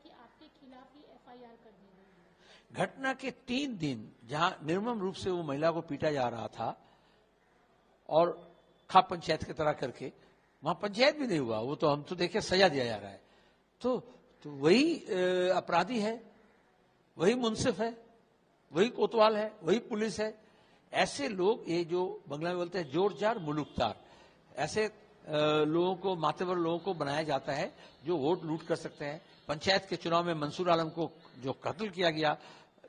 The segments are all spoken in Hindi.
कि आपके खिलाफ ही एफआईआर कर दी गई। घटना के 3 दिन जहां निर्मम रूप से वो महिला को पीटा जा रहा था और खाप पंचायत की तरह करके, वहां पंचायत भी नहीं हुआ, वो तो हम तो देखे सजा दिया जा रहा है। तो वही अपराधी है, वही मुंसिफ है, वही कोतवाल है, वही पुलिस है। ऐसे लोग, ये जो बंगला में बोलते हैं जोरजार मुलुकतार, ऐसे लोगों को, मातेवर लोगों को बनाया जाता है जो वोट लूट कर सकते हैं। पंचायत के चुनाव में मंसूर आलम को जो कत्ल किया गया,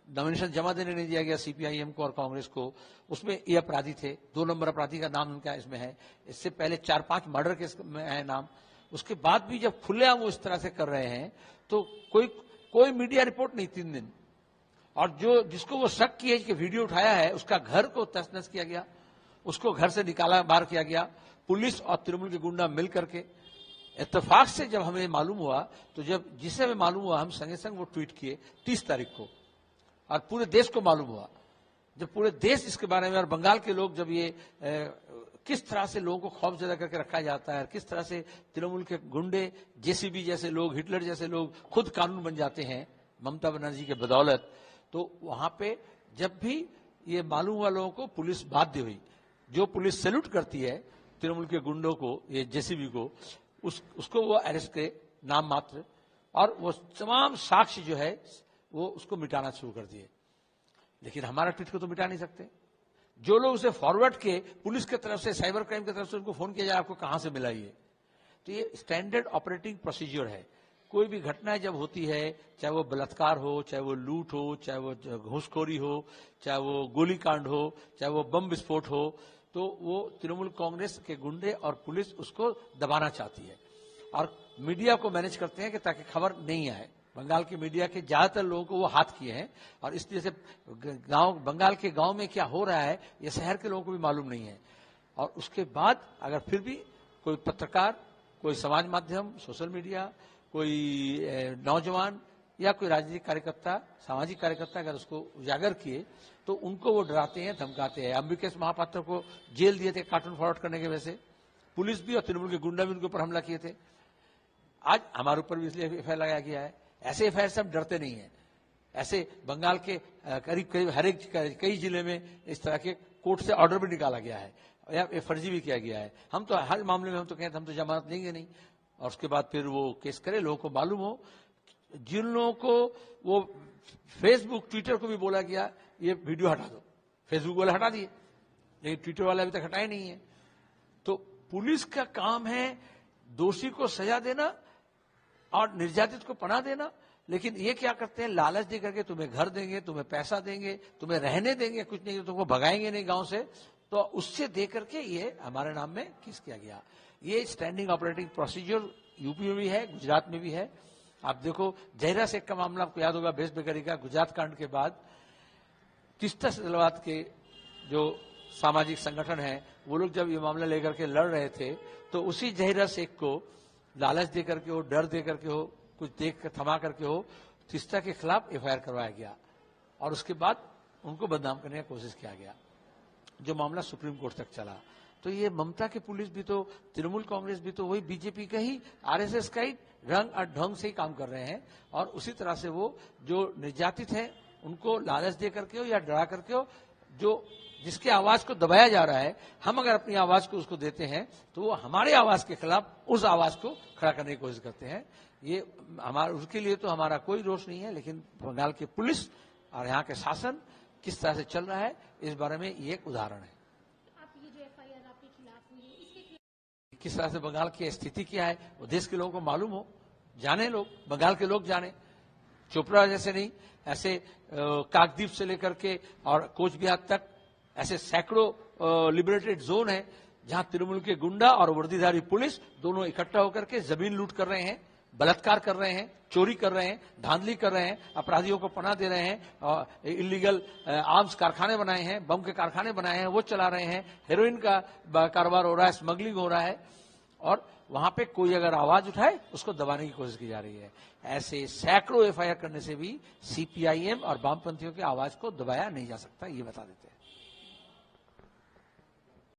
नॉमिनेशन जमा देने नहीं दिया गया सीपीआईएम को और कांग्रेस को, उसमें ये अपराधी थे। 2 नंबर अपराधी का नाम उनका इसमें है। इससे पहले 4-5 मर्डर के में है नाम। उसके बाद भी जब खुलेआम वो इस तरह से कर रहे हैं तो कोई मीडिया रिपोर्ट नहीं 3 दिन। और जो जिसको वो शक किए कि वीडियो उठाया है, उसका घर को तहस-नहस किया गया, उसको घर से निकाला बाहर किया गया, पुलिस और तृणमूल के गुंडा मिल करके। इत्तेफाक से जब हमें मालूम हुआ, तो जब जिसे हमें मालूम हुआ, हम संगे संग वो ट्वीट किए 30 तारीख को, और पूरे देश को मालूम हुआ। जब पूरे देश इसके बारे में, और बंगाल के लोग, जब ये किस तरह से लोगों को खौफजदा करके रखा जाता है, किस तरह से तृणमूल के गुंडे, जेसीबी जैसे लोग, हिटलर जैसे लोग खुद कानून बन जाते हैं ममता बनर्जी के बदौलत, तो वहां पे जब भी ये मालूम हुआ लोगों को, पुलिस बाध्य हुई। जो पुलिस सैल्यूट करती है तृणमूल के गुंडों को, ये जेसीबी को, उसको वो अरेस्ट करे नाम मात्र, और वो तमाम साक्ष्य जो है वो उसको मिटाना शुरू कर दिए। लेकिन हमारा ट्वीट को तो मिटा नहीं सकते। जो लोग उसे फॉरवर्ड के, पुलिस की तरफ से, साइबर क्राइम की तरफ से उनको फोन किया जाए, आपको कहां से मिला ये, तो ये स्टैंडर्ड ऑपरेटिंग प्रोसीजर है। कोई भी घटना जब होती है, चाहे वो बलात्कार हो, चाहे वो लूट हो, चाहे वो घूसखोरी हो, चाहे वो गोलीकांड हो, चाहे वो बम विस्फोट हो, तो वो तृणमूल कांग्रेस के गुंडे और पुलिस उसको दबाना चाहती है और मीडिया को मैनेज करते हैं कि ताकि खबर नहीं आए। बंगाल की मीडिया के ज्यादातर लोगों को वो हाथ किए हैं, और इसलिए से बंगाल के गांव में क्या हो रहा है ये शहर के लोगों को भी मालूम नहीं है। और उसके बाद अगर फिर भी कोई पत्रकार, कोई समाज माध्यम, सोशल मीडिया, कोई नौजवान या कोई राजनीतिक कार्यकर्ता, सामाजिक कार्यकर्ता अगर उसको उजागर किए, तो उनको वो डराते हैं, धमकाते हैं। अंबिकेश महापात्र को जेल दिए थे कार्टून फॉरवर्ड करने की वजह से। पुलिस भी और तृणमूल के गुंडा भी उनके ऊपर हमला किए थे। आज हमारे ऊपर भी इसलिए एफआईआर लगाया गया है। ऐसे एफआईआर से हम डरते नहीं है। ऐसे बंगाल के करीब करीब हर एक कई जिले में इस तरह के कोर्ट से ऑर्डर भी निकाला गया है, या फर्जी भी किया गया है। हम तो हर मामले में हम तो कहते हम तो जमानत लेंगे नहीं, और उसके बाद फिर वो केस करे, लोगों को मालूम हो। जिन लोगों को वो फेसबुक, ट्विटर को भी बोला गया ये वीडियो हटा दो, फेसबुक वाले हटा दिए, लेकिन ट्विटर वाले अभी तक हटाए नहीं है। तो पुलिस का काम है दोषी को सजा देना और निर्यातित को पनाह देना। लेकिन ये क्या करते हैं, लालच दे करके तुम्हें घर देंगे, तुम्हें पैसा देंगे, तुम्हें रहने देंगे, कुछ नहीं, तुमको भगाएंगे नहीं गांव से, तो उससे दे करके ये हमारे नाम में केस किया गया। ये स्टैंडिंग ऑपरेटिंग प्रोसीजर यूपी में भी है, गुजरात में भी है। आप देखो जहरा शेख का मामला आपको याद होगा, बेसबेकरी का, गुजरात कांड के बाद तीस्ता सलवात के जो सामाजिक संगठन है, वो लोग जब ये मामला लेकर के लड़ रहे थे, तो उसी जहरा शेख को लालच दे करके हो, डर दे करके हो, कुछ देख कर थमा करके हो, तीस्ता के खिलाफ एफआईआर करवाया गया, और उसके बाद उनको बदनाम करने की कोशिश किया गया, जो मामला सुप्रीम कोर्ट तक चला। तो ये ममता की पुलिस भी तो, तृणमूल कांग्रेस भी तो वही बीजेपी का ही, आरएसएस का ही रंग और ढंग से ही काम कर रहे हैं। और उसी तरह से वो जो निर्यातित है उनको लालच दे करके हो या डरा करके हो, जो जिसके आवाज को दबाया जा रहा है, हम अगर अपनी आवाज को उसको देते हैं तो वो हमारे आवाज के खिलाफ उस आवाज को खड़ा करने की कोशिश करते हैं। ये हमारा, उसके लिए तो हमारा कोई दोष नहीं है, लेकिन बंगाल की पुलिस और यहाँ के शासन किस तरह से चल रहा है, इस बारे में ये एक उदाहरण है। किस तरह से बंगाल की स्थिति क्या है वो देश के लोगों को मालूम हो, जाने लोग, बंगाल के लोग जाने। चोपड़ा जैसे नहीं, ऐसे काकद्वीप से लेकर के और कोच बिहार तक ऐसे सैकड़ों लिबरेटेड जोन है, जहां तृणमूल के गुंडा और वर्दीधारी पुलिस दोनों इकट्ठा होकर के जमीन लूट कर रहे हैं, बलात्कार कर रहे हैं, चोरी कर रहे हैं, धांधली कर रहे हैं, अपराधियों को पनाह दे रहे हैं, और इलीगल आर्म्स कारखाने बनाए हैं, बम के कारखाने बनाए हैं, वो चला रहे हैं, हेरोइन का कारोबार हो रहा है, स्मगलिंग हो रहा है, और वहां पे कोई अगर आवाज उठाए उसको दबाने की कोशिश की जा रही है। ऐसे सैकड़ों एफआईआर करने से भी सीपीआईएम और वामपंथियों की आवाज को दबाया नहीं जा सकता, ये बता देते हैं।